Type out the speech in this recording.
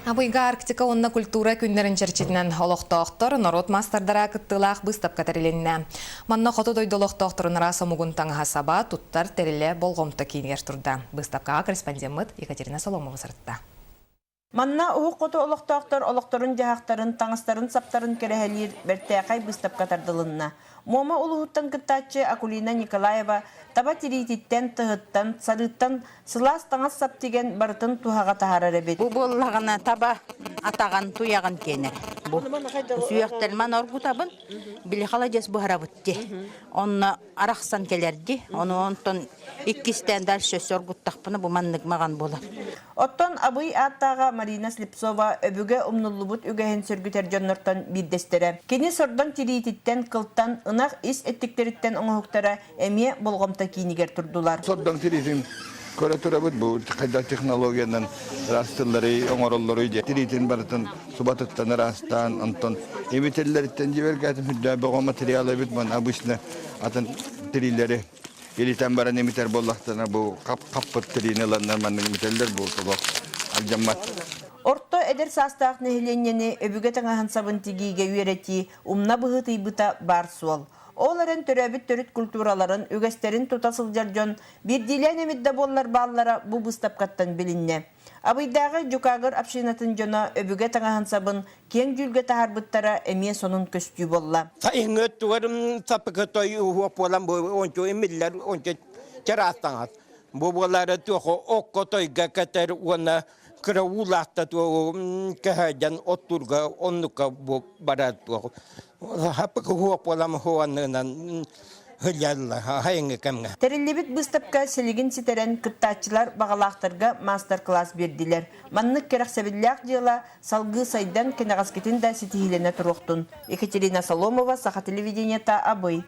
Абыйга Арктика онна культура күннерин черчитинен олохтоохтор народ мастардара кыттылаах быыстапкалара. Манна хото дойдолохтоохторунара самугун таңаха саба туттар териле болгомто кийингер турда. Быыстапкага корреспондент Екатерина Соломова сыртта. Манна уһук кото олохтоохтор олохторун жаһактарын таңыстарын саптарын керехелир бертеакай быыстапка тардылынна. Мома улуһуттан кыттаачы Акулина Николаева таба тирититтен тыһыттан сарыттан сылаас таңас сап деген барытын тухага тахарар эбит. Бу боллагана таба атаган туяган кенер. Бу сүйөктелман оргутабын били хала жес бухарабытти. Онна арахсан келерди. Оны онтон иккистен дальше сөргуттакпыны бу маннык маган болар. Оттон абый аттага Марина Слепцова өбүгө умнуллубут үгөһөн сөргүтер жоннортон бирдестере. Кени сордон тирититтен кылттан ынак ис эттиктериттен оңоктора эме болгомта кийинигер турдулар. Сордон тиритин көрө турабыт бу кайда технологиядан растылары оңороллору же тиритин барытын субатыттан растан антон эмителлерден жибергатым хүддө бого материалы бит мен обычно атын тирилери элитен баран эмитер боллактана бу каппыт тиринелерден мен эмителлер бу толок алжамат. Орто эдер састаак нехиленнени өбүгө таңахан сабын тигиге үйрети умна быһытыйбыта бар суол. Оларын төрөбүт төрүт культураларын үгестерин тутасыл жаржон бирдилен эмидде боллар бааллара бу быыстапкаттан билинне. Абыйдагы жукагыр апшинатын жона өбүгө таңахан сабын кең жүлгө тахарбыттара эмие сонун көстүү болла. Таиңыт туарым тапкатой уополам бу ончо эмиллер ончо чарастаңат. Бу болары тохо оккотойга катер уна кыраулахта то кахадан оттурга оннука бу барат то. Хапка уополам хуаннан хылялла хайыңы кемге. Терилибит быыстапка селигин ситерен кыттаачылар багалаактарга мастер-класс бердилер. Маннык керексебиллак жыла салгы сайдан кенегаскетин да ситихилене туруктун. Екатерина Соломова, Саха телевидениета, Абый.